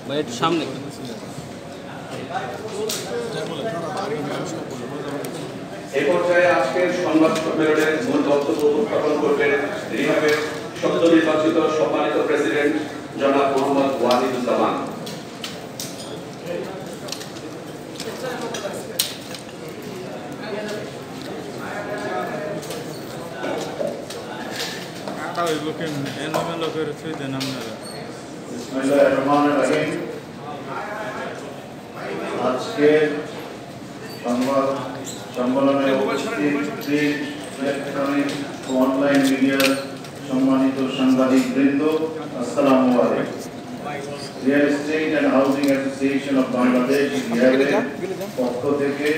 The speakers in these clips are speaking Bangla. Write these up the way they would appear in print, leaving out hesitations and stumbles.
ভাই একটু সামনে। এই পর্যায়ে আজকের সংবাদ সম্মেলনের মূল বক্তব্য উপস্থাপন করবেন রিহাবের সদ্য নির্বাচিত সম্মানিত প্রেসিডেন্ট জনাব মোহাম্মদ ওয়াহিদুজ্জামান। আজকে সংবাদ সম্মেলনে উপস্থিত ইলেকট্রনিক ও অনলাইন মিডিয়ার সম্মানিত সাংবাদিক বৃন্দ, আসসালামু আলাইকুম। Real estate and housing association of Bangladesh রিয়াবের পক্ষ থেকে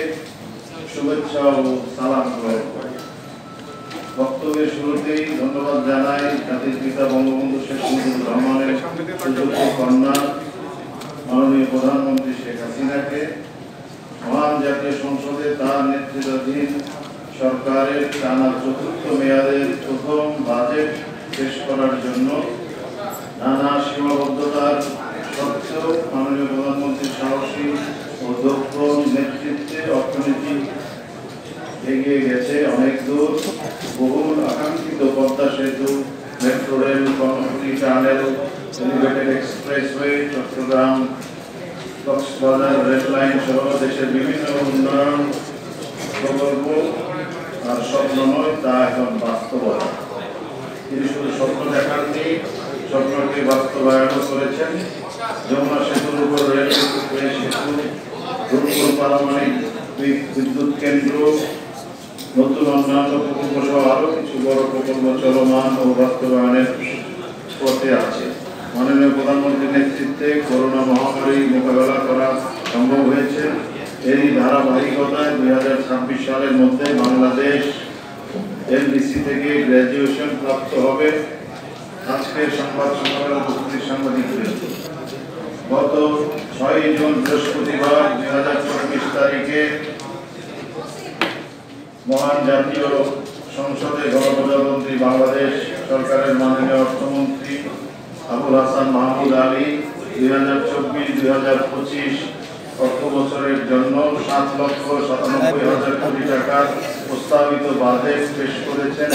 শুভেচ্ছা ও সালাম গ্রহণ করি। বক্তব্যের শুরুতেই ধন্যবাদ জানাই জাতির পিতা বঙ্গবন্ধু শেখ মুজিবুর রহমানের সুযোগ্য কন্যা মাননীয় প্রধানমন্ত্রী শেখ হাসিনাকে মহান জাতীয় সংসদে তার নেতৃত্বাধীন সরকারের টানা চতুর্থ মেয়াদের প্রথম বাজেট পেশ করার জন্য। নানা সীমাবদ্ধতার সত্ত্বেও মাননীয় প্রধানমন্ত্রীর সাহসী ও দক্ষ নেতৃত্বে অর্থনীতি এগিয়ে গেছে অনেক দূর। বহুল আকাঙ্ক্ষিত পদ্মা সেতু, metro rail, Karnaphuli tunnel, elevated expressway, Chattogram Cox's Bazar rail line সহ দেশের বিভিন্ন উন্নয়ন প্রকল্প আর স্বপ্ন নয়, তা এখন বাস্তবতা। তিনি শুধু স্বপ্ন দেখাননি, স্বপ্নকে বাস্তবায়ন করেছেন। যমুনা সেতুর উপর রেল সেতু, রূপপুর পারমাণবিক বিদ্যুৎ কেন্দ্র, নতুন অন্যান্য প্রকল্প সহ আরো কিছু বড় প্রকল্প চলমান ও বাস্তবায়নের পথে আছে। মাননীয় প্রধানমন্ত্রীর নেতৃত্বে করোনা মহামারী মোকাবেলা করা সম্ভব হয়েছে। এরই ধারাবাহিকতায় 2026 সালের মধ্যে বাংলাদেশ এলডিসি থেকে গ্র্যাজুয়েশন প্রাপ্ত হবে। আজকের সংবাদ সম্মেলনে উপস্থিত সাংবাদিকদের গত 6 জুন বৃহস্পতিবার 2024 তারিখে মহান জাতীয় সংসদে গণপ্রজাতন্ত্রী বাংলাদেশ সরকারের মাননীয় অর্থমন্ত্রী আবুল হাসান মাহমুদ আলী 2024-2025 অর্থ বছরের জন্য 7,97,000 কোটি টাকার প্রস্তাবিত বাজেট পেশ করেছেন।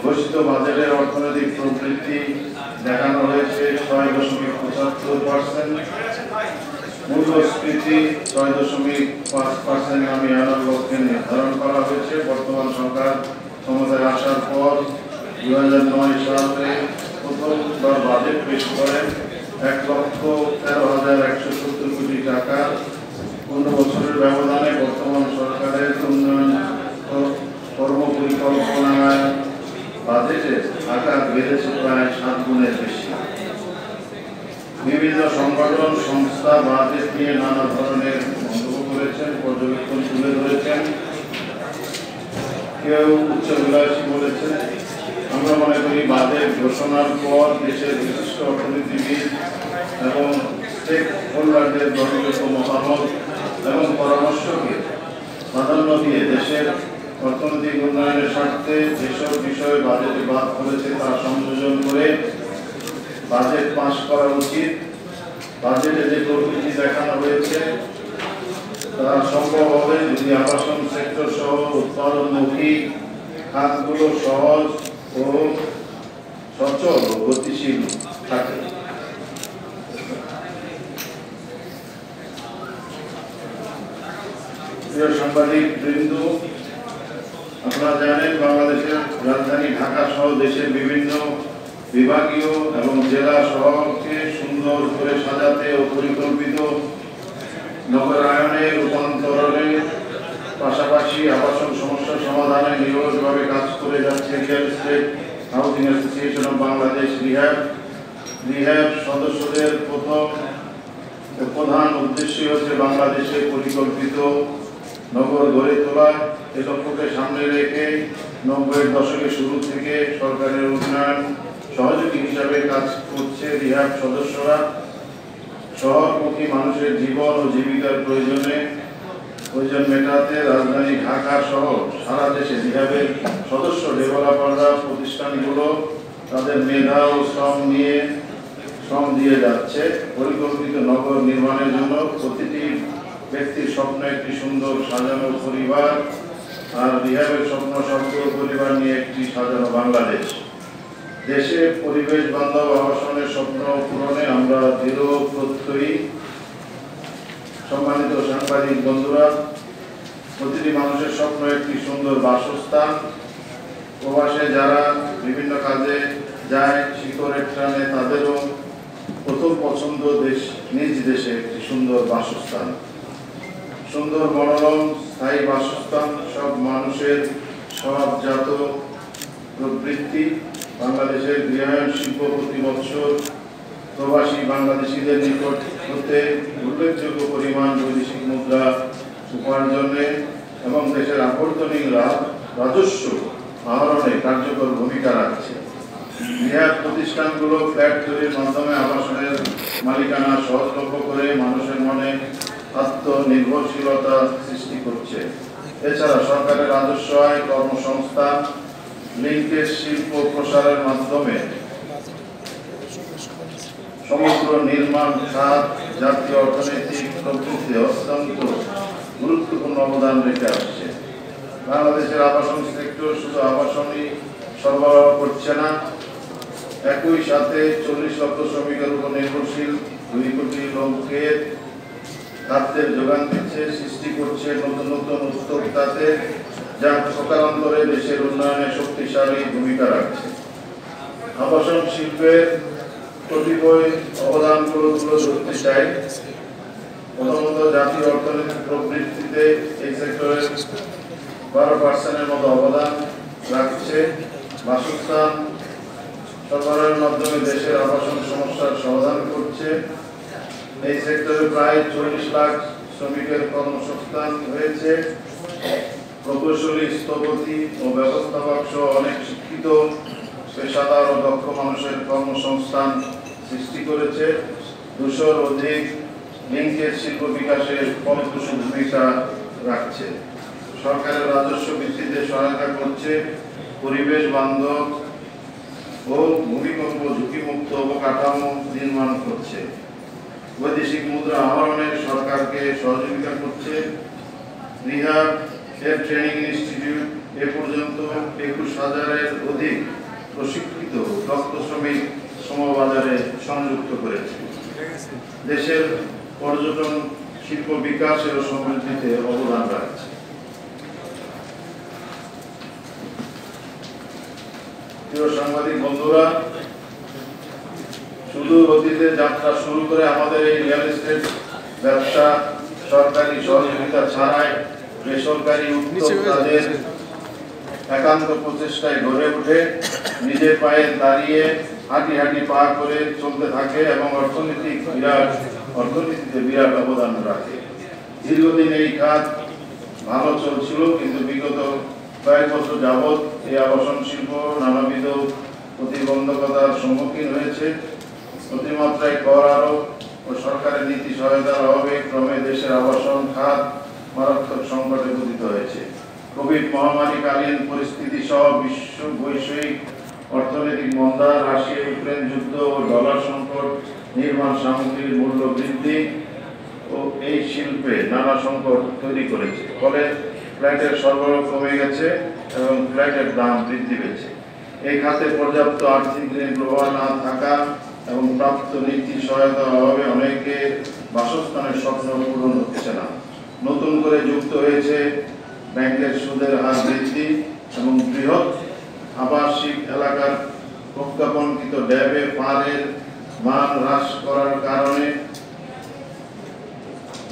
ঘোষিত বাজেটের অর্থনৈতিক প্রবৃদ্ধি দেখানো হয়েছে 6.75%, মূল্যস্ফীতি 6.5% নামিয়ে আনার লক্ষ্যে নির্ধারণ করা হয়েছে। বর্তমান সরকার ক্ষমতায় আসার পর 2009 সালে প্রথমবার বাজেট পেশ করেন 1,13,170 কোটি টাকা। 15 বছরের ব্যবধানে বর্তমান সরকারের উন্নয়ন কর্মপরিকল্পনায় বাজেটের আকার বেড়েছে প্রায় 7 গুণের বেশি। বিভিন্ন সংগঠন সংস্থা বাজেট নিয়ে নানা ধরনের মন্তব্য করেছেন, পর্যবেক্ষণ তুলে ধরেছেন। কেউ উচ্চাভিলাষী বলেছেন। আমরা মনে করি বাজেট ঘোষণার পর দেশের বিশিষ্ট অর্থনীতিবিদ এবং স্টেক হোল্ডারদের দলগত মতামত এবং পরামর্শকে প্রাধান্য দিয়ে দেশের অর্থনৈতিক উন্নয়নের স্বার্থে যেসব বিষয় বাজেটে বাদ পড়েছে তা সংযোজন করে বাজেট পাস করা উচিত। বাজেটে যে প্রবৃদ্ধি দেখানো হয়েছে তা সম্ভব হবে যদি আবাসন সেক্টর সহ উৎপাদনমুখী খাতগুলো সহজ ও সচল ও গতিশীল থাকে। প্রিয় সাংবাদিক বৃন্দ, আপনারা জানেন বাংলাদেশের রাজধানী ঢাকা সহ দেশের বিভিন্ন বিভাগীয় এবং জেলা শহরকে সুন্দর করে সাজাতে ও পরিকল্পিত নগরায়নে রূপান্তরের পাশাপাশি আবাসন সমস্যা সমাধানে নিরলসভাবে কাজ করে যাচ্ছে real estate housing association of Bangladesh rehab. সদস্যদের প্রধান উদ্দেশ্যই হচ্ছে বাংলাদেশে পরিকল্পিত নগর গড়ে তোলা। এ লক্ষ্যকে সামনে রেখে 90-এর দশকের শুরু থেকে সরকারের উন্নয়ন সহযোগী হিসাবে কাজ করছে রিহ্যাব সদস্যরা। শহরমুখী মানুষের জীবন ও জীবিকার প্রয়োজন মেটাতে রাজধানী ঢাকা সহ সারা দেশে রিহ্যাবের সদস্য ডেভেলপাররা প্রতিষ্ঠানগুলো তাদের মেধা ও শ্রম নিয়ে শ্রম দিয়ে যাচ্ছে। পরিকল্পিত নগর নির্মাণের জন্য প্রতিটি ব্যক্তির স্বপ্ন একটি সুন্দর সাজানো পরিবার, আর রিহাবের স্বপ্ন সক্রিয় পরিবার নিয়ে একটি সাজানো বাংলাদেশ। দেশে পরিবেশ বান্ধব আবাসনের স্বপ্ন পূরণে আমরা দৃঢ় প্রত্যয়ী। সম্মানিত সাংবাদিক বন্ধুরা, প্রতিটি মানুষের স্বপ্ন একটি সুন্দর বাসস্থান। প্রবাসে যারা বিভিন্ন কাজে যায়, শিকড়ের টানে তাদেরও প্রথম পছন্দ নিজ দেশে একটি সুন্দর বাসস্থান। সুন্দর মনোরম স্থায়ী বাসস্থান সব মানুষের স্বভাবজাত প্রবৃত্তি। বাংলাদেশের গৃহায়ন শিল্প প্রতি বছর প্রবাসী বাংলাদেশিদের নিকট হতে উল্লেখযোগ্য পরিমাণ বৈদেশিক মুদ্রা উপার্জনে এবং দেশের আভ্যন্তরীণ রাজস্ব আহরণে কার্যকর ভূমিকা রাখছে। রিহাব প্রতিষ্ঠানগুলো ফ্ল্যাট তৈরির মাধ্যমে আবাসনের মালিকানা সহজলভ্য করে মানুষের মনে আত্মনির্ভরশীলতা সৃষ্টি করছে। এছাড়া সরকারের রাজস্ব আয়, কর্মসংস্থান, লিঙ্কেজ শিল্প প্রসারের মাধ্যমে সমগ্র নির্মাণ খাত জাতীয় অর্থনৈতিক প্রবৃদ্ধিতে অত্যন্ত গুরুত্বপূর্ণ অবদান রেখে আসছে। বাংলাদেশের আবাসন সেক্টর শুধু আবাসনই সরবরাহ করছে না, একই সাথে 40 লক্ষ শ্রমিকের উপর নির্ভরশীল 2 কোটি লোকের খাদ্যের যোগান দিচ্ছে, সৃষ্টি করছে নতুন নতুন উদ্যোক্তাতে, যা প্রকারান্তরে দেশের উন্নয়নে শক্তিশালী ভূমিকা রাখছে। আবাসন শিল্পের কতিপয় অবদানগুলো তুলে ধরতে চাই। প্রথমত, জাতীয় অর্থনৈতিক প্রবৃদ্ধিতে এই সেক্টরের 12% মতো অবদান রাখছে। বাসস্থান সরবরাহের মাধ্যমে দেশের আবাসন সমস্যার সমাধান করছে। এই সেক্টরে প্রায় 40 লাখ শ্রমিকের কর্মসংস্থান হয়েছে। প্রকৌশলী, স্থপতি ও ব্যবস্থাপক সহ অনেক শিক্ষিত, পেশাদার ও দক্ষ মানুষের কর্মসংস্থান সৃষ্টি করেছে। 200-র অধিক লিঙ্কেজ শিল্প বিকাশে ফলপ্রসূ ভূমিকা রাখছে। সরকারের রাজস্ব বৃদ্ধিতে সহায়তা করছে। পরিবেশ বান্ধব ও ভূমিকম্প ঝুঁকিমুক্ত অবকাঠামো নির্মাণ করছে। বৈদেশিক মুদ্রা আহরণে সরকারকে সহযোগিতা করছে। রিহাব এর ট্রেনিং ইনস্টিটিউট এ পর্যন্ত 21,000-এর অধিক প্রশিক্ষিত দক্ষ শ্রমিক শ্রমবাজারে সংযুক্ত করেছে। দেশের পর্যটন শিল্প বিকাশে ও সমৃদ্ধিতে অবদান রাখছে। প্রিয় সাংবাদিক বন্ধুরা, শুধু অতীতে যাত্রা শুরু করে আমাদের এই রিয়েল এস্টেট ব্যবসা সরকারি সহযোগিতা ছাড়াই বেসরকারি উদ্যোক্তাদের একান্ত প্রচেষ্টায় গড়ে ওঠে, নিজের পায়ে দাঁড়িয়ে হাঁটি হাঁটি পা করে চলতে থাকে এবং অর্থনীতিতে বিরাট অবদান রাখে। দীর্ঘদিন এই খাত ভালো চলছিল, কিন্তু বিগত কয়েক বছর যাবৎ এই আবাসন শিল্প নানাবিধ প্রতিবন্ধকতার সম্মুখীন হয়েছে। অতিমাত্রায় কর আরোপ ও সরকারের নীতি সহায়তার অভাবে ক্রমে দেশের আবাসন খাত মারাত্মক সংকটে পতিত হয়েছে। কোভিড মহামারীকালীন পরিস্থিতি সহ বৈশ্বিক অর্থনৈতিক মন্দা, রাশিয়া ইউক্রেন যুদ্ধ ও ডলার সংকট, নির্মাণ সামগ্রীর মূল্য বৃদ্ধি ও এই শিল্পে নানা সংকট তৈরি করেছে। ফলে ফ্ল্যাটের সরবরাহ কমে গেছে এবং ফ্ল্যাটের দাম বৃদ্ধি পেয়েছে। এই খাতে পর্যাপ্ত আর্থিক ঋণ প্রবাহ না থাকা এবং প্রাপ্ত নীতি সহায়তার অভাবে অনেকে বাসস্থানের স্বপ্ন পূরণ হচ্ছে না। নতুন করে যুক্ত হয়েছে ব্যাংকের সুদের হার বৃদ্ধি এবং বৃহৎ আবাসিক এলাকার প্রজ্ঞাপনকৃত ড্যাবে পারের মান হ্রাস করার কারণে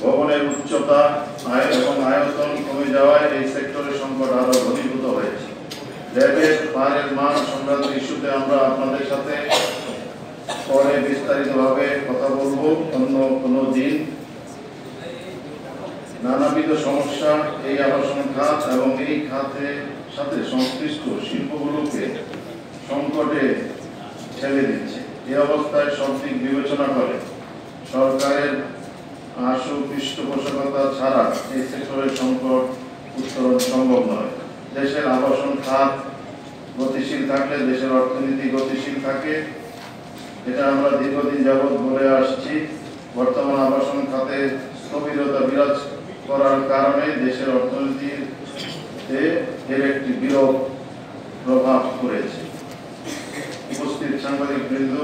ভবনের উচ্চতা এবং আয়তন কমে যাওয়ায় এই সেক্টরের সংকট আরো ঘনীভূত হয়েছে। ড্যাবের পারের মান সংক্রান্ত ইস্যুতে আমরা আপনাদের সাথে পরে বিস্তারিতভাবে কথা বলবো অন্য কোনো দিন। নানাবিধ সমস্যা এই আবাসন খাত এবং এই খাতের সাথে সংশ্লিষ্ট শিল্পগুলোকে সংকটে ঠেলে দিচ্ছে। এই অবস্থায় সব দিক বিবেচনা করে সরকারের আশু পৃষ্ঠপোষকতা ছাড়া এই সেক্টরের সংকট উত্তরণ সম্ভব নয়। দেশের আবাসন খাত গতিশীল থাকলে দেশের অর্থনীতি গতিশীল থাকে। এটা আমরা দীর্ঘদিন যাবৎ বলে আসছি। বর্তমান আবাসন খাতে স্থবিরতা বিরাজ করার কারণে দেশের অর্থনীতিতে এর একটি বিরূপ প্রভাব পড়েছে। উপস্থিত সাংবাদিক বৃন্দ,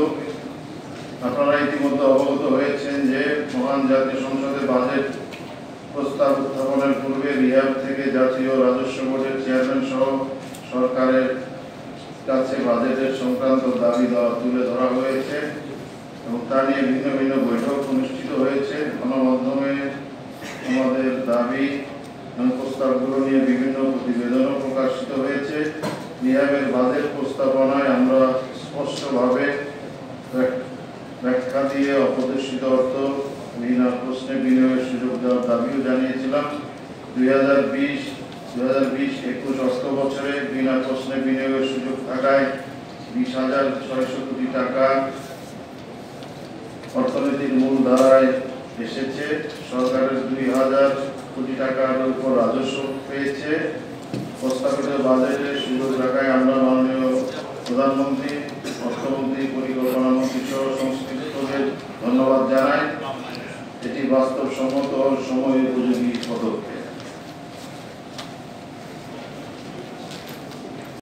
আপনারা ইতিমধ্যে অবগত হয়েছেন যে মহান জাতীয় সংসদে বাজেট প্রস্তাব উত্থাপনের পূর্বে রিহাব থেকে জাতীয় রাজস্ব বোর্ডের চেয়ারম্যান সহ সরকারের কাছে বাজেটের সংক্রান্ত দাবি তুলে ধরা হয়েছে এবং তা নিয়ে ভিন্ন ভিন্ন বৈঠক অনুষ্ঠিত হয়েছে। গণমাধ্যমে আমাদের দাবি এবং প্রস্তাবগুলো নিয়ে বিভিন্ন প্রতিবেদনও প্রকাশিত হয়েছে। রিহাবের বাজেট প্রস্তাবনায় আমরা স্পষ্টভাবে ব্যাখ্যা দিয়ে অপ্রদর্শিত অর্থ বিনা প্রশ্নে বিনিয়োগের সুযোগ দেওয়ার দাবিও জানিয়েছিলাম। 2020-21 অর্থ বছরে বিনা প্রশ্নে বিনিয়োগের সুযোগ থাকায় 20,600 কোটি টাকা অর্থনীতির মূল ধারায় এসেছে। সরকারের 2,000 কোটি টাকার উপর রাজস্ব পেয়েছে। প্রস্তাবিত বাজেটে সুযোগ রাখায় আমরা মাননীয় প্রধানমন্ত্রী, অর্থমন্ত্রী, পরিকল্পনা মন্ত্রী সহ সংশ্লিষ্টদের ধন্যবাদ জানাই। এটি বাস্তবসম্মত ও সময় উপযোগী পদক্ষেপ।